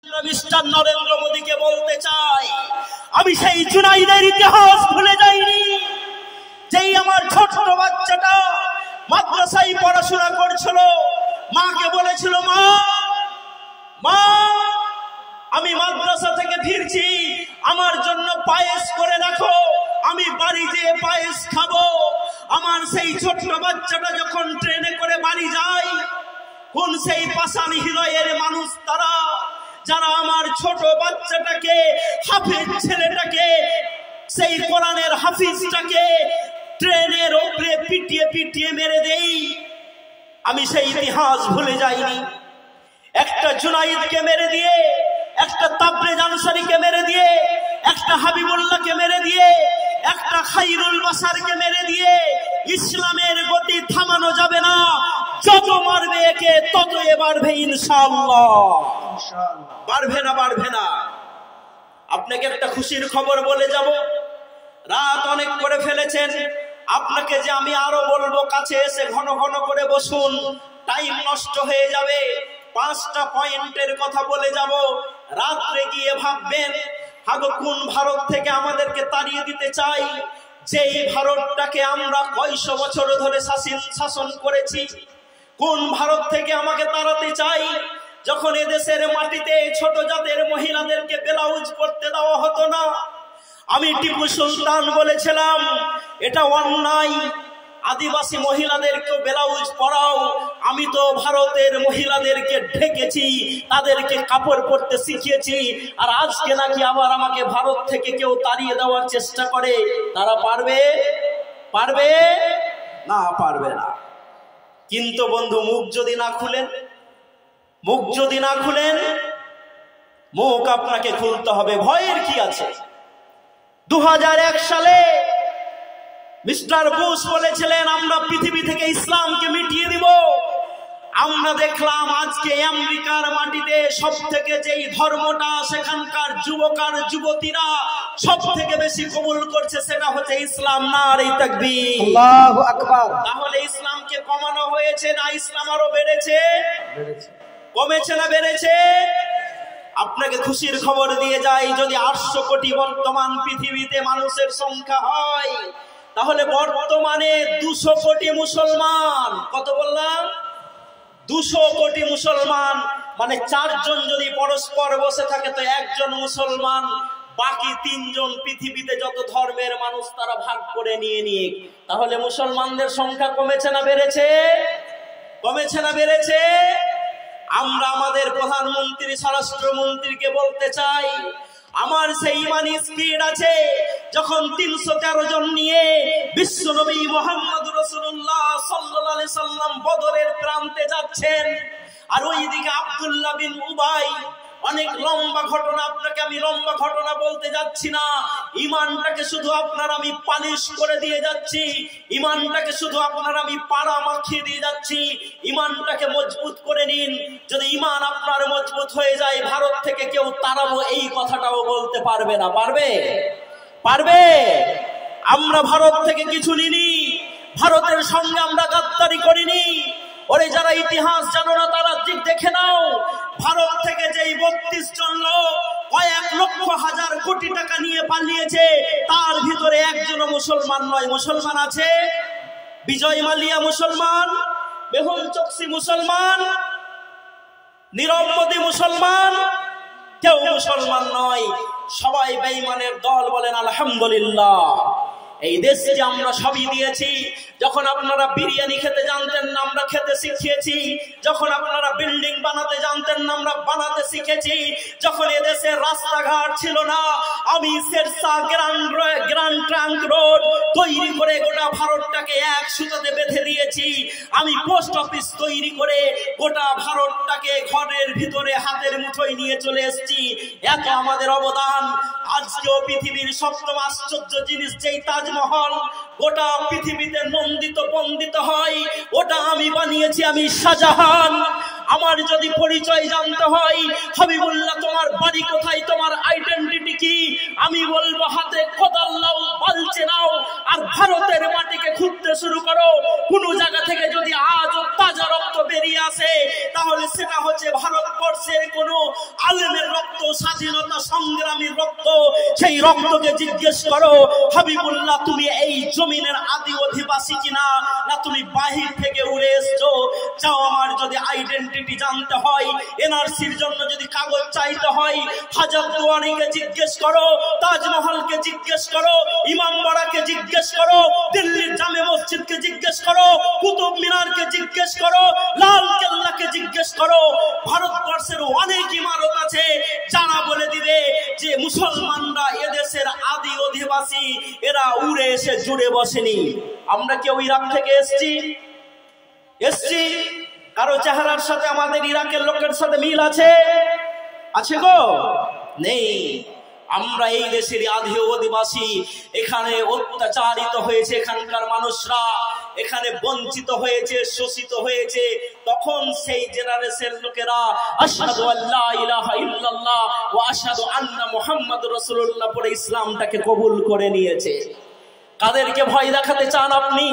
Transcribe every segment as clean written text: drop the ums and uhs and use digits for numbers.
Mister Narendra মোদীকে বলতে চাই, আমি সেই জুনাইদের ইতিহাস ভুলে যাইনি। যেই আমার ছোট বাচ্চাটা মাদ্রাসায় পড়াশোনা করছিল, মাকে বলেছিল, মা মা আমি মাদ্রাসা থেকে ফিরছি, আমার জন্য পায়েস করে রাখো, আমি বাড়ি যেয়ে পায়েস খাবো। আমার সেই ছোট বাচ্চাটা যখন ট্রেনে করে বাড়ি যায়, কোন সেই পাষাণ হৃদয়ের মানুষ তারা, যারা আমার ছোট বাচ্চাটাকে, হাফিজ ছেলেটাকে, সেই কোরআনের হাফিজটাকে ট্রেনের উপরে পিটিয়ে পিটিয়ে মেরে দেই। আমি সেই ইতিহাস ভুলে যাইনি। একটা জুনাইদকে মেরে দিয়ে, একটা তাবরেজ আনসারীকে মেরে দিয়ে, একটা হাবিবুল্লাহকে মেরে দিয়ে, একটা খাইরুল বাশারকে মেরে দিয়ে ইসলামের গতি থামানো যাবে না। যত মারবে একে তত এ বাড়বে ইনশাআল্লাহ। বাড়বে না, বাড়বে না। আপনাকে একটা খুশির খবর বলে যাব। রাত অনেক করে ফেলেছেন, আপনাকে যে আমি আরো বলবো, কাছে এসে ঘন ঘন করে বসুন, টাইম নষ্ট হয়ে যাবে। 5টা পয়েন্টের কথা বলে যাব। রাত্রে গিয়ে ভাববেন, হাগো কোন ভারত থেকে আমাদেরকে তাড়িয়ে দিতে চাই, যেই ভারতটাকে আমরা কয়শো বছর ধরে শাসন করেছি। কোন ভারত থেকে আমাকে তাড়াতে চাই, যখন এদেশের মাটিতে ছোট জাতের মহিলাদেরকে ব্লাউজ পরতে দেওয়া হতো না। আমি টিপু সুলতান বলেছিলাম, এটা অন্যায়, আদিবাসী মহিলাদেরকে ব্লাউজ পরাও। আমি তো ভারতের মহিলাদেরকে ঢেকেছি, তাদেরকে কাপড় পরতে শিখিয়েছি। আর আজকে নাকি আবার আমাকে ভারত থেকে কেউ তাড়িয়ে দেওয়ার চেষ্টা করে। তারা পারবে? পারবে না, পারবে না। কিন্তু বন্ধু, মুখ যদি না খুলেন, মুখ যদি না খুলেন, মুখ আপনাকে খুলতে হবে। ভয়ের কি আছে? 2001 সালে মিস্টার বুশ বলেছিলেন, আমরা পৃথিবী থেকে ইসলামকে মিটিয়ে দিব। আমরা দেখলাম আজকে আমেরিকার মাটিতে সব থেকে যেই ধর্মটা সেখানকার যুবক আর যুবতীরা সব থেকে বেশি কবুল করছে, সেটা হচ্ছে ইসলাম। নারে তাকবীর, আল্লাহু আকবার। তাহলে ইসলামকে কমানো হয়েছে না ইসলাম আরো বেড়েছে? কমেছে না বেড়েছে? আপনাকে খুশির খবর দিয়ে যাই, যদি 800 কোটি বর্তমান পৃথিবীতে মানুষের সংখ্যা হয়, তাহলে বর্তমানে 200 কোটি মুসলমান। কত বললাম? 200 কোটি মুসলমান। মানে 4 জন যদি পরস্পর বসে থাকে তো 1 জন মুসলমান, বাকি 3 জন পৃথিবীতে যত ধর্মের মানুষ তারা ভাগ করে নিয়ে। তাহলে মুসলমানদের সংখ্যা কমেছে না বেড়েছে? কমেছে না বেড়েছে? আমরা আমাদের প্রধানমন্ত্রী, স্বরাষ্ট্রমন্ত্রীকে বলতে চাই, আমার সেই ইমানি স্পিড আছে, যখন 313 জন নিয়ে বিশ্বনবী মুহাম্মদ রাসূলুল্লাহ সাল্লাল্লাহু আলাইহি সাল্লাম বদরের প্রান্তে যাচ্ছেন, আর ওইদিকে আব্দুল্লাহ বিন উবাই। অনেক লম্বা ঘটনা, আপনাকে আমি লম্বা ঘটনা বলতে যাচ্ছি না। ইমানটাকে শুধু আপনার আমি পালিশ করে দিয়ে যাচ্ছি, ইমানটাকে শুধু আপনার আমি পাড়া মাখিয়ে দিয়ে যাচ্ছি। ইমানটাকে মজবুত করে নিন। যদি ইমান আপনার মজবুত হয়ে যায়, ভারত থেকে কেউ তাড়াবো এই কথাটাও বলতে পারবে না। পারবে? পারবে? আমরা ভারত থেকে কিছু নিনি, ভারতের সঙ্গে আমরা গাদ্দারি করিনি। ওরে যারা ইতিহাস জানো না তারা ঠিক দেখে নাও, ভারত থেকে যেই 32 জন লোক কয়েক লক্ষ হাজার কোটি টাকা নিয়ে পালিয়েছে, তার ভিতরে একজনও মুসলমান নয়। মুসলমান আছে? বিজয় মালিয়া মুসলমান, মেহুল চোকসি মুসলমান, নীরব মোদী মুসলমান, কেউ মুসলমান নয়। সবাই বেঈমানের দল। বলেন আলহামদুলিল্লাহ। এই দেশে আমরা সবই দিয়েছি। যখন আপনারা বিরিয়ানি খেতে জানতেন না, আমরা খেতে শিখিয়েছি। যখন আপনারা বিল্ডিং বানাতে জানতেন না, আমরা বানাতে শিখেছি। যখন এদেশে রাস্তাঘাট ছিল না, আমি শেরশাহ গ্র্যান্ড ট্রাঙ্ক রোড তৈরি করে গোটা ভারতটাকে এক সুতাতে বেঁধে দিয়েছি। আমি পোস্ট অফিস তৈরি করে গোটা ভারতটাকে ঘরের ভিতরে হাতের মুঠোয় নিয়ে চলে এসেছি। এত আমাদের অবদান। আজকেও পৃথিবীর 7ম আশ্চর্য জিনিস যেই তাজমহল গোটা পৃথিবীতে নন্দিত বন্দিত হয়, ওটা আমি বানিয়েছি, আমি শাহজাহান। আমার যদি পরিচয় জানতে হয়, হাবিবুল্লাহ তোমার বাড়ি কোথায়, তোমার আইডেন্টিটি কি, আমি বলবো হাতে কোদাল নাও, বালছে নাও, আর ভারতের মাটিকে খুঁড়তে শুরু করো। কোন জায়গা থেকে যদি আজও তাজা রক্ত বেরিয়ে আসে, তাহলে সেটা হচ্ছে ভারতবর্ষের কোন আলেমের রক্ত রক্ত, স্বাধীনতা সংগ্রামীর রক্ত, সেই রক্তকে জিজ্ঞেস করো হাবিবুল্লাহ তুমি এই জমিনের আদি অধিবাসী কিনা, না তুমি বাহির থেকে উড়ে এসছো। চাও আমার যদি আইডেন্টিটি জানতে হয়, এনআরসির জন্য যদি কাগজ চাইতে হয়, হাজারদুয়ারিকে জিজ্ঞেস করো, তাজমহলকে জিজ্ঞেস করো, ইমামবাড়াকে জিজ্ঞেস করো, দিল্লির জামে মসজিদকে জিজ্ঞেস করো, কুতুব মিনারকে জিজ্ঞেস করো, লাল কেল্লাকে জিজ্ঞেস করো। ভারতবর্ষের অনেক ইমারত আছে যারা বলে দিবে যে মুসলমানরা এদেশের আদি অধিবাসী, এরা উড়ে এসে জুড়ে বসেনি। আমরা কেউ ইরাক থেকে এসছি? কারো চেহারার সাথে আমাদের ইরাকের লোকের সাথে মিল আছে? আছে গো? নেই। আমরা এই দেশের আদি অধিবাসী। এখানে অত্যাচারিত হয়েছে এখানকার মানুষরা, এখানে বঞ্চিত হয়েছে, শোষিত হয়েছে। তখন সেই জেনারেশন লোকেরা আশহাদু আল্লা ইলাহা ইল্লাল্লাহ ওয়া আশহাদু আন্না মুহাম্মাদুর রাসূলুল্লাহ পড়ে ইসলামটাকে কবুল করে নিয়েছে। কাদেরকে ভয় দেখাতে চান আপনি?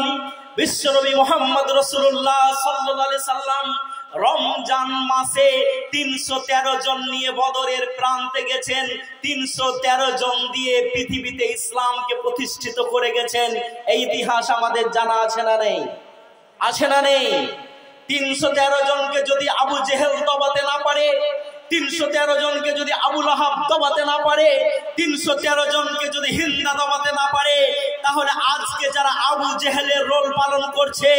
বিশ্বনবী মুহাম্মদ রাসূলুল্লাহ সাল্লাল্লাহু আলাইহি সাল্লাম রমজান মাসে 313 জন নিয়ে বদরের প্রান্তে গেছেন। 313 জন দিয়ে পৃথিবীতে ইসলামকে প্রতিষ্ঠিত করে গেছেন। এই ইতিহাস আমাদের জানা আছে না নেই? আছে না নেই? 313 জনকে যদি আবু জেহেল দবাতে না পারে, 313 জনকে যদি আবু লাহাব দবাতে না পারে, 313 জনকে যদি হিন্দা দবাতে না পারে, তাহলে আজকে যারা আবু জেহেলের রোল পালন করছে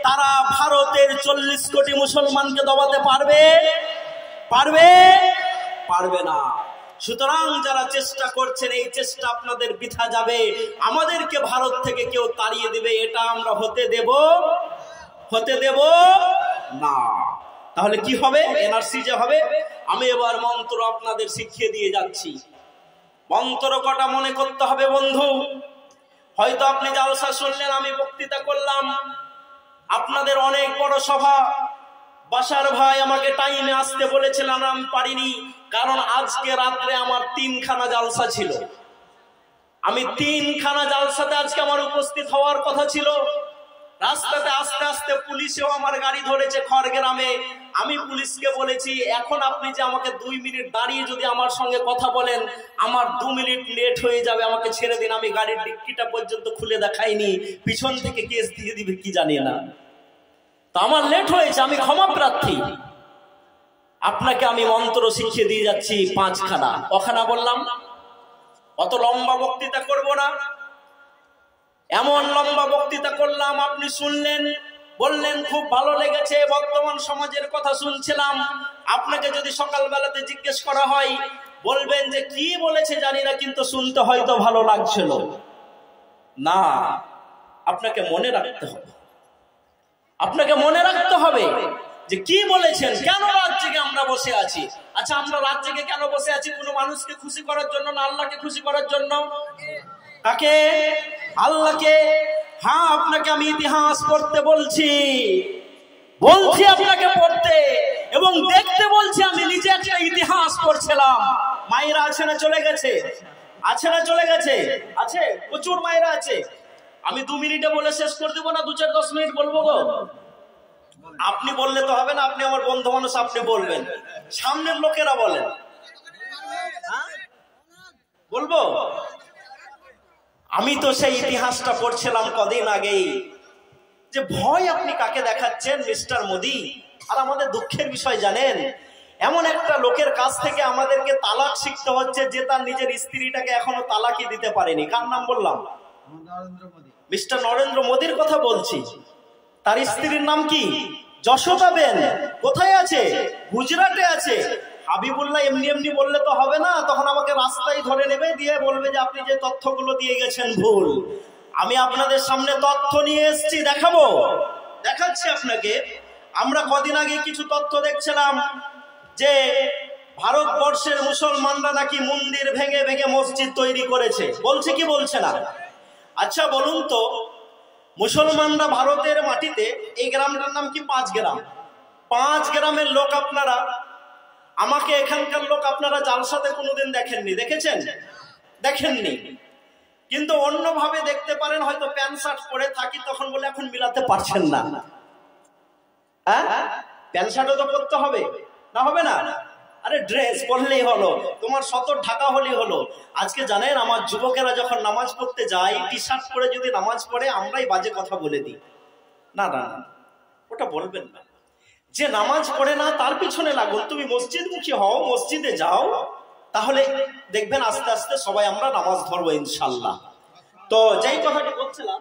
তারা ভারতের 40 কোটি মুসলমানকে দবাতে পারবে? পারবে না। সুতরাং যারা চেষ্টা করছেন, এই চেষ্টা আপনাদের বৃথা যাবে। আমাদেরকে ভারত থেকে কেউ তাড়িয়ে দিবে, এটা আমরা হতে দেব না। তাহলে কি হবে? এনআরসি যে হবে। আমি এবার মন্ত্র আপনাদের শিখিয়ে দিয়ে যাচ্ছি। মন্ত্র কটা মনে করতে হবে বন্ধু। হয়তো আপনি জালসা শুনলেন, আমি বক্তৃতা করলাম, আপনাদের অনেক বড় সভা। বাশার ভাই আমাকে টাইমে আসতে বলেছিলেন, আমি পারিনি, কারণ আজকে রাত্রে আমার 3খানা জালসা ছিল। আমি 3খানা জালসাতে আজকে আমার উপস্থিত হওয়ার কথা ছিল। রাস্তাতে আস্তে আস্তে পুলিশেও আমার গাড়ি ধরেছে খড়গ্রামে। আমি পুলিশকে বলেছি, এখন আপনি যে আমাকে 2 মিনিট দাঁড়িয়ে যদি আমার সঙ্গে কথা বলেন, আমার 2 মিনিট লেট হয়ে যাবে, আমাকে ছেড়ে দিন। আমি গাড়ির ডিক্কিটা পর্যন্ত খুলে দেখাইনি, পিছন থেকে কেস দিয়ে দিবে কি জানি না। তো আমার লেট হয়েছে, আমি ক্ষমা প্রার্থী। আপনাকে আমি মন্ত্র শিখিয়ে দিয়ে যাচ্ছি 5খানা। কখানা বললাম? অত লম্বা বক্তৃতা করব না। এমন লম্বা বক্তৃতা করলাম, আপনি শুনলেন, বললেন খুব ভালো লেগেছে, বর্তমান সমাজের কথা শুনছিলাম। আপনাকে যদি সকালবেলাতে জিজ্ঞেস করা হয়, বলবেন যে কি বলেছে জানি না, কিন্তু শুনতে হয়তো ভালো লাগছিল না। আপনাকে মনে রাখতে হবে, যে কি বলেছেন, কেন রাত জেগে আমরা বসে আছি। আচ্ছা, আমরা রাত জেগে কেন বসে আছি? কোনো মানুষকে খুশি করার জন্য না আল্লাহকে খুশি করার জন্য? কাকে? আল্লাহকে। হ্যাঁ, আপনাকে আমি ইতিহাস পড়তে বলছি আপনাকে পড়তে এবং দেখতে বলছি। আমি নিজে একটা ইতিহাস পড়ছিলাম। মায়েরা আছে না চলে গেছে? আছে, প্রচুর মায়েরা আছে। আমি 2 মিনিটে বলে শেষ করে দেবো না, 2-4-10 মিনিট বলবো গো। আপনি বললে তো হবে না, আপনি আমার বন্ধু মানুষ, আপনি বলবেন। সামনের লোকেরা বলেন, বলবো? আমি তো সেই ইতিহাসটা পড়ছিলাম কদিন আগেই, যে ভয় আপনি কাকে দেখাচ্ছেন মিস্টার মোদি। আর আমাদের দুঃখের বিষয় জানেন, এমন একটা লোকের কাছ থেকে আমাদেরকে তালাক শিখতে হচ্ছে, যে তার নিজের স্ত্রীটাকে এখনো তালাকই দিতে পারেনি। কার নাম বললাম? মিস্টার নরেন্দ্র মোদির কথা বলছি। তার স্ত্রীর নাম কি? যশোদাবেন। কোথায় আছে? গুজরাটে আছে। হাবিবুল্লাহ এমনি এমনি বললে তো হবে না, তখন আমাকে রাস্তায় ধরে নেবে, দিয়ে বলবে যে আপনি যে তথ্যগুলো দিয়ে গেছেন ভুল। আমি আপনাদের সামনে তথ্য নিয়ে এসেছি, দেখাচ্ছি আপনাকে। আমরা কদিন আগে কিছু তথ্য দেখছিলাম যে ভারতবর্ষের মুসলমানরা নাকি মন্দির ভেঙে ভেঙে মসজিদ তৈরি করেছে। বলছে কি বলছে না? আচ্ছা বলুন তো, মুসলমানরা ভারতের মাটিতে, এই গ্রামটার নাম কি? 5 গ্রাম। 5 গ্রামের লোক আপনারা, আমাকে এখানকার লোক আপনারা জালসাতে কোনোদিন দেখেননি। দেখেছেন? দেখেননি। কিন্তু অন্যভাবে দেখতে পারেন, হয়তো প্যান্ট শার্ট পরে থাকি, তখন বলে এখন মিলাতে পারছেন না। হ্যাঁ, প্যান্ট শার্টও তো পরতে হবে, না হবে না? আরে ড্রেস পরলেই হলো, তোমার সতর ঢাকা হলেই হলো। আজকে জানেন আমার যুবকেরা যখন নামাজ পড়তে যায় টি শার্ট পরে যদি নামাজ পড়ে আমরাই বাজে কথা বলে দিই। না না, ওটা বলবেন না। যে নামাজ পড়ে না তার পিছনে লাগুন। তুমি মসজিদমুখী হও, মসজিদে যাও, তাহলে দেখবেন আস্তে আস্তে সবাই আমরা নামাজ ধরবো ইনশাল্লাহ। তো যেই কথাটি বলছিলাম,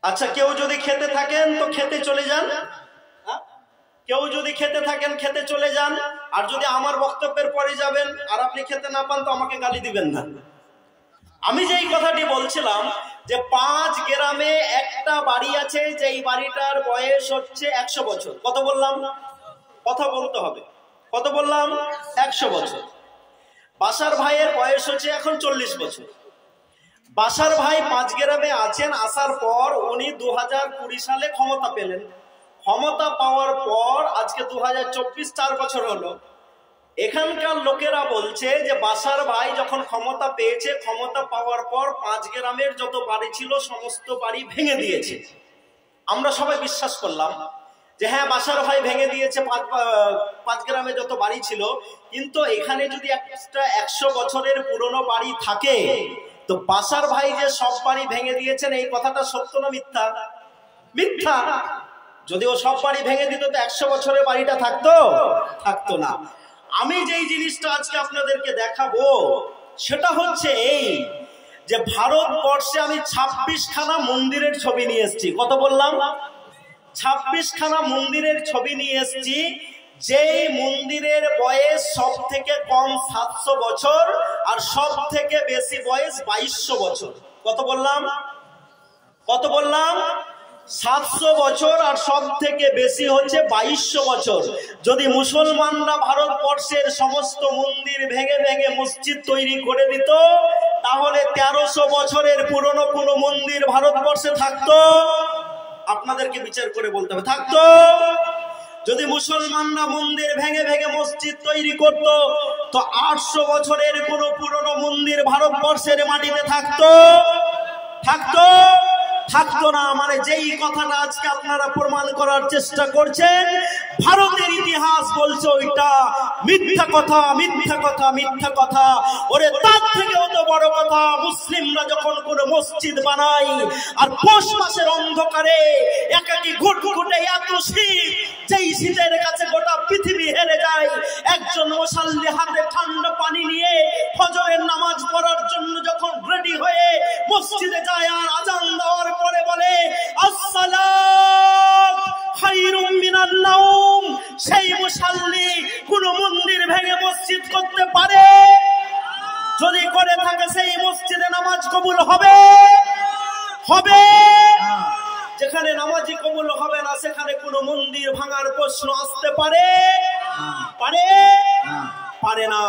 আচ্ছা কেউ যদি খেতে থাকেন তো খেতে চলে যান, কেউ যদি খেতে থাকেন খেতে চলে যান। আর যদি আমার বক্তব্যের পরে যাবেন আর আপনি খেতে না পান তো আমাকে গালি দিবেন না। আমি যেই কথাটি বলছিলাম যে 5 গ্রামে একটা বাড়ি আছে, যেই বাড়িটার বয়স হচ্ছে 100 বছর। কত বললাম? কথা বলতে হবে। কত বললাম? 100 বছর। বাসার ভাইয়ের বয়স হচ্ছে এখন 40 বছর। বাসার ভাই 5 গ্রামে আছেন, আসার পর উনি 2020 সালে ক্ষমতা পেলেন। ক্ষমতা পাওয়ার পর আজকে 2024, 4 বছর হলো। এখানকার লোকেরা বলছে যে বাসার ভাই যখন ক্ষমতা পেয়েছে, ক্ষমতা পাওয়ার পর 5 গ্রামের যত বাড়ি ছিল সমস্ত বাড়ি ভেঙে দিয়েছে। আমরা সবাই বিশ্বাস করলাম যে হ্যাঁ বাসার ভাই ভেঙে দিয়েছে 5 গ্রামে যত বাড়ি ছিল। কিন্তু এখানে যদি একটা 100 বছরের পুরনো বাড়ি থাকে তো বাসার ভাই যে সব বাড়ি ভেঙে দিয়েছেন এই কথাটা সত্য না মিথ্যা? মিথ্যা। যদি ও সব বাড়ি ভেঙে দিত তো 100 বছরের বাড়িটা থাকতো না। আমি যেই জিনিসটা আজকে আপনাদেরকে দেখাবো সেটা হচ্ছে এই যে ভারতবর্ষে আমি 26খানা মন্দিরের ছবি নিয়ে এসেছি। কত বললাম? 26খানা মন্দিরের ছবি নিয়ে এসেছি। যেই মন্দিরের বয়স সব থেকে কম 700 বছর আর সব থেকে বেশি বয়স 2200 বছর। কত বললাম? কত বললাম? 700 বছর আর সব থেকে বেশি হচ্ছে 2200 বছর। যদি মুসলমানরা ভারতবর্ষের সমস্ত মন্দির ভেঙে ভেঙে মসজিদ তৈরি করে দিত তাহলে 1300 বছরের পুরনো কোনো মন্দির ভারতবর্ষে থাকতো? আপনাদেরকে বিচার করে বলতে হবে, থাকতো? যদি মুসলমানরা মন্দির ভেঙে ভেঙে মসজিদ তৈরি করত তো 800 বছরের কোনো পুরনো মন্দির ভারতবর্ষের মাটিতে থাকতো? থাকতো না। মানে যেই কথাটা আজকে আপনারা প্রমাণ করার চেষ্টা করছেন ভারতের ইতিহাস বলছে ওইটা মিথ্যা কথা, মিথ্যা কথা, মিথ্যা কথা। ওরে তার থেকেও তো বড় কথা, মুসলিমরা যখন কোনো মসজিদ বানায় আর পৌষ মাসের অন্ধকারে একাকি ঘুটঘুটে এত শীত, যেই শীতের কাছে গোটা পৃথিবী হেরে যায়, একজন মুসাল্লি হাতে ঠান্ডা পানি নিয়ে ফজরের নামাজ পড়ার জন্য যখন রেডি হয়ে মসজিদে যায় আর আজান দেওয়ার পরে বলে আসসালাত খায়রুম মিনান নাওম, সেই মুসাল্লি কোন মন্দির ভেঙে মসজিদ করতে পারে? যদি করে থাকে সেই মসজিদে নামাজ কবুল হবে? যেখানে নামাজি কবুল হবে না সেখানে কোন মন্দির ভাঙার প্রশ্ন আসতে পারে? পারে না।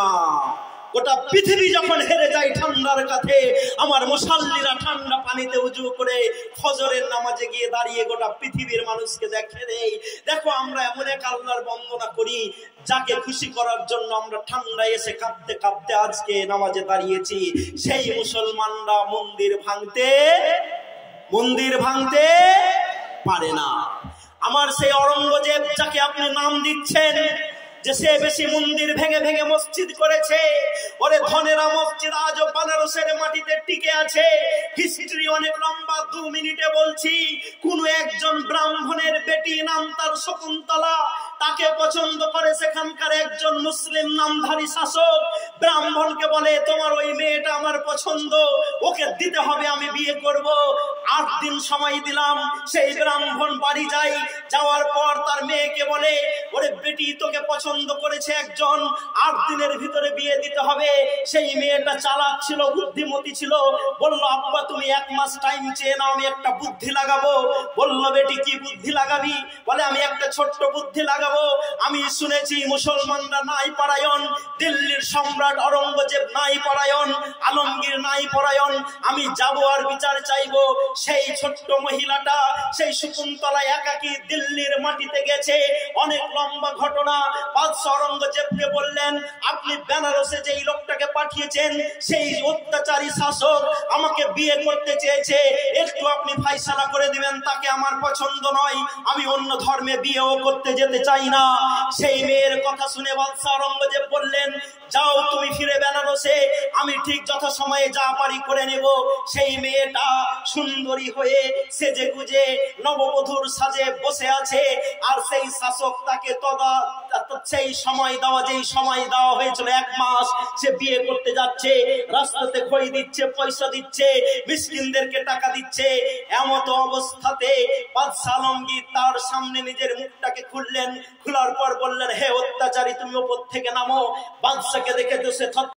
গোটা পৃথিবী যখন হেরে যায় ঠান্ডার কাছে, আমার মুসাল্লিরা ঠান্ডা পানিতে উজু করে ফজরের নামাজে গিয়ে দাঁড়িয়ে গোটা পৃথিবীর মানুষকে দেখে দেয়, দেখো আমরা এমন এক আল্লাহর বন্দনা করি যাকে খুশি করার জন্য আমরা ঠান্ডায় এসে কাঁপতে কাঁপতে আজকে নামাজে দাঁড়িয়েছি। সেই মুসলমানরা মন্দির ভাঙতে পারে না। আমার সেই অরঙ্গজেব যাকে আপনি নাম দিচ্ছেন যে সে বেশি মন্দির ভেঙে ভেঙে মসজিদ করেছে, ওরে ধনেরা মসজিদ আজও বানারসের মাটিতে টিকে আছে। হিস্ট্রি অনেক লম্বা, 2 মিনিটে বলছি। কোন একজন ব্রাহ্মণের বেটি, নাম তার শকুন্তলা, তাকে পছন্দ করে সেখানকার একজন মুসলিম নামধারী শাসক। ব্রাহ্মণকে বলে তোমার ওই মেয়েটা আমার পছন্দ, ওকে দিতে হবে, আমি বিয়ে করব। 8 দিন সময় দিলাম। সেই ব্রাহ্মণ বাড়ি যায়, যাওয়ার পর তার মেয়েকে বলে ওরে বেটি তোকে পছন্দ করেছে একজন, 8 দিনের ভিতরে বিয়ে দিতে হবে। সেই মেয়েটা চালাক ছিল, বুদ্ধিমতী ছিল, বলল আব্বা তুমি 1 মাস টাইম চেয়ে নাও, আমি একটা বুদ্ধি লাগাবো। বলল বেটি কি বুদ্ধি লাগাবি? বলে আমি একটা ছোট্ট বুদ্ধি লাগাবো। আমি শুনেছি মুসলমানরা নাই পরায়ণ, দিল্লির সম্রাট অরঙ্গজেব নাই পরায়ণ, আলমগীর নাই পরায়ণ। আমি যাব আর বিচার চাইবো। সেই ছোট্ট মহিলাটা সেই শকুন্তলা একাকী দিল্লির মাটিতে গেছে। অনেক লম্বা ঘটনা। বাদশা আওরঙ্গজেবকে বললেন, আপনি বেনারসে যেই লোকটাকে পাঠিয়েছেন সেই অত্যাচারী শাসক আমাকে বিয়ে করতে চেয়েছে, একটু আপনি ফাইসালা করে দিবেন, তাকে আমার পছন্দ নয়, আমি অন্য ধর্মে বিয়েও করতে যেতে চাই না। সেই মেয়ের কথা শুনে বাদশা আওরঙ্গজেব বললেন, যাও তুমি ফিরে বেনারসে, আমি ঠিক যথাসময়ে যা পারি করে নেব। সেই মেয়েটা সুন্দরী হয়ে সেজে গুজে নববধূর সাজে বসে আছে, আর সেই শাসক তাকে সেই সময় দেওয়া, যেই সময় দেওয়া হয়েছিল 1 মাস, সে বিয়ে করতে যাচ্ছে, রাস্তাতে খই দিচ্ছে, পয়সা দিচ্ছে, মিসকিনদেরকে টাকা দিচ্ছে। এমত অবস্থাতে বাদশা আলমগীর তার সামনে নিজের মুখটাকে খুললেন, খোলার পর বললেন, হে অত্যাচারী, তুমি উপর থেকে নামো। বাদশাকে দেখে তো সে